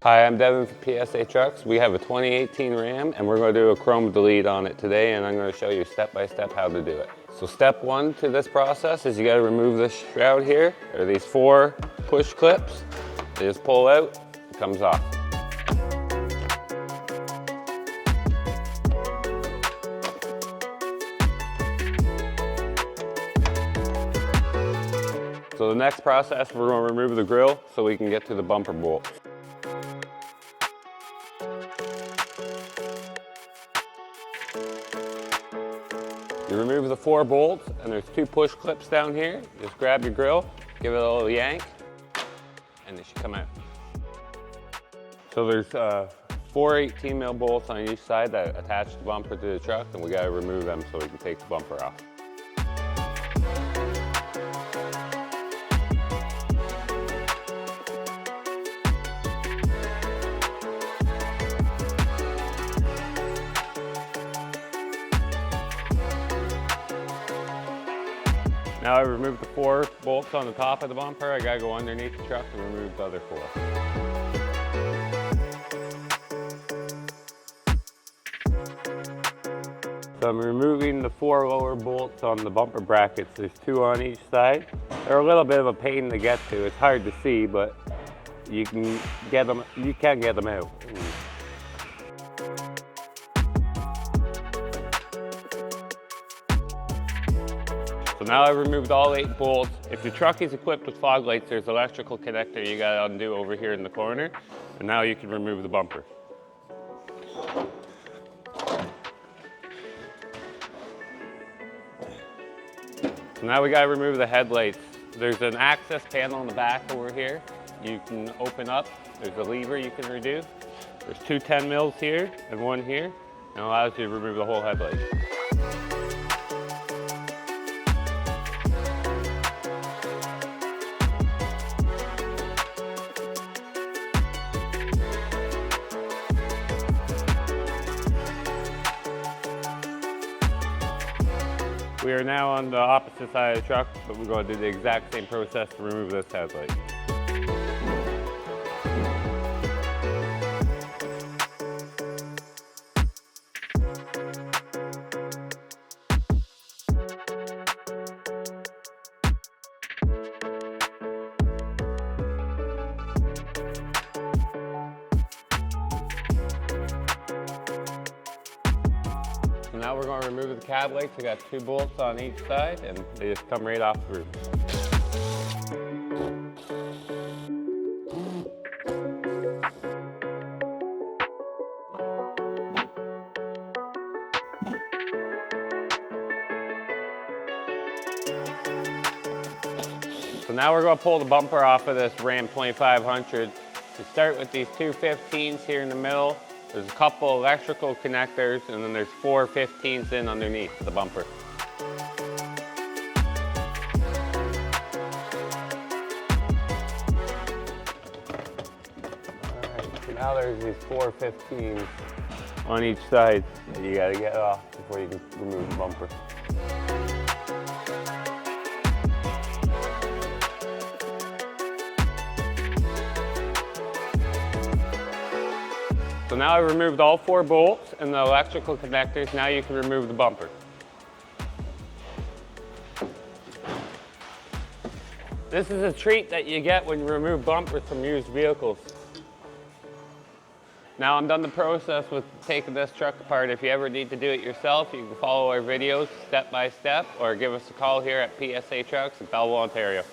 Hi, I'm Devin for PSA Trucks. We have a 2018 Ram and we're going to do a chrome delete on it today, and I'm going to show you step by step how to do it. So step one to this process is you got to remove this shroud here. There are these 4 push clips. They just pull out, it comes off. So the next process, we're going to remove the grill so we can get to the bumper bolts. You remove the 4 bolts, and there's 2 push clips down here. Just grab your grill, give it a little yank, and it should come out. So there's 4 18mm bolts on each side that attach the bumper to the truck, and we got to remove them so we can take the bumper off. Now I removed the 4 bolts on the top of the bumper. I gotta go underneath the truck and remove the other 4. So I'm removing the 4 lower bolts on the bumper brackets. There's 2 on each side. They're a little bit of a pain to get to. It's hard to see, but you can get them out. So now I've removed all 8 bolts. If your truck is equipped with fog lights, there's an electrical connector you gotta undo over here in the corner. And now you can remove the bumper. So now we gotta remove the headlights. There's an access panel in the back over here. You can open up. There's a lever you can redo. There's 2 10mm here and 1 here, and it allows you to remove the whole headlight. We are now on the opposite side of the truck, but we're going to do the exact same process to remove this headlight. Now we're going to remove the cab lights. We got 2 bolts on each side, and they just come right off the roof. So now we're going to pull the bumper off of this Ram 2500. We start with these 2 15s here in the middle. There's a couple electrical connectors, and then there's 4 15s in underneath the bumper. Alright, so now there's these 4 15s on each side that you gotta get off before you can remove the bumper. So now I've removed all 4 bolts and the electrical connectors. Now you can remove the bumper. This is a treat that you get when you remove bumpers from used vehicles. Now I'm done the process with taking this truck apart. If you ever need to do it yourself, you can follow our videos step by step or give us a call here at PSA Trucks in Belleville, Ontario.